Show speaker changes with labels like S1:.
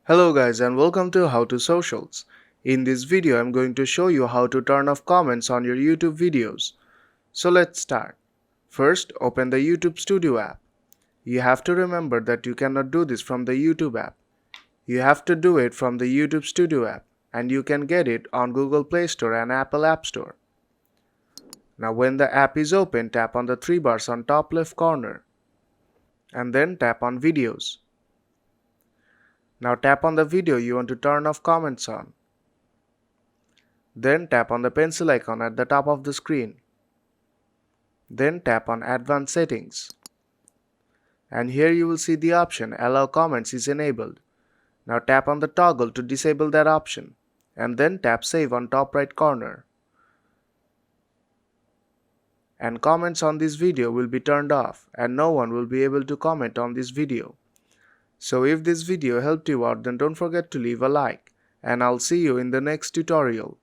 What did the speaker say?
S1: Hello guys and welcome to How to Socials. In this video I'm going to show you how to turn off comments on your YouTube videos. So let's start. First, open the YouTube Studio app. You have to remember that you cannot do this from the YouTube app. You have to do it from the YouTube Studio app, and you can get it on Google Play Store and Apple App Store. Now when the app is open, tap on the three bars on top left corner and then tap on Videos. Now tap on the video you want to turn off comments on. Then tap on the pencil icon at the top of the screen. Then tap on Advanced Settings. And here you will see the option Allow Comments is enabled. Now tap on the toggle to disable that option. And then tap Save on top right corner. And comments on this video will be turned off and no one will be able to comment on this video. So if this video helped you out, then don't forget to leave a like, and I'll see you in the next tutorial.